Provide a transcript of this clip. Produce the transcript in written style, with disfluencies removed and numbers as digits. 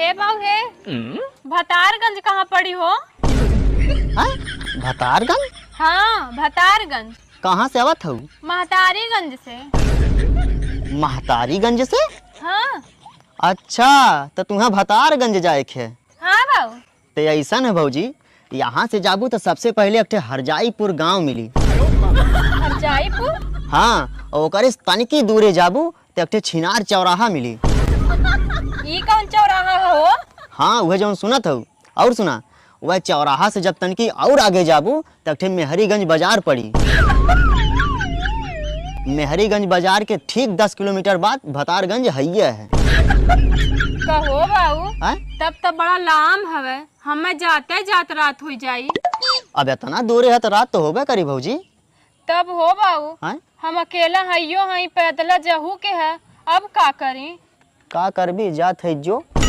हे बाऊ हे भतारगंज कहाँ पड़ी हो? भतारगंज? हाँ भतारगंज। कहाँ से आवत हूँ? महतारीगंज से। महतारीगंज से? हाँ। अच्छा तो तुम्हें भतारगंज जाए के? हाँ बाऊ। तो ऐसा है भौजी, यहाँ से जाबू तो सबसे पहले एक हरजाईपुर गांव मिली। हरजाईपुर? हाँ, और ओकरे तनिकी दूरे जाबू तो एक छिनार चौराहा मिली। ई कौन चौराहा हो? हाँ वह जो सुनत हो। और सुना, वह चौराहा से जब तनिकी और आगे जाबू तो एक मेहरीगंज बाजार पड़ी। मेहरीगंज बाजार के ठीक 10 किलोमीटर बाद भतारगंज हैये है। कहो बाऊ, तब तो बड़ा लाम हवे, हमें जाते जात रात हो जाई। अब इतना दूरे है तो रात तो होबे करी भौजी। तब हो बाऊ, हम अकेला हइयो हई, पैदल जहू के है, अब का करी? का करबी, जात है जो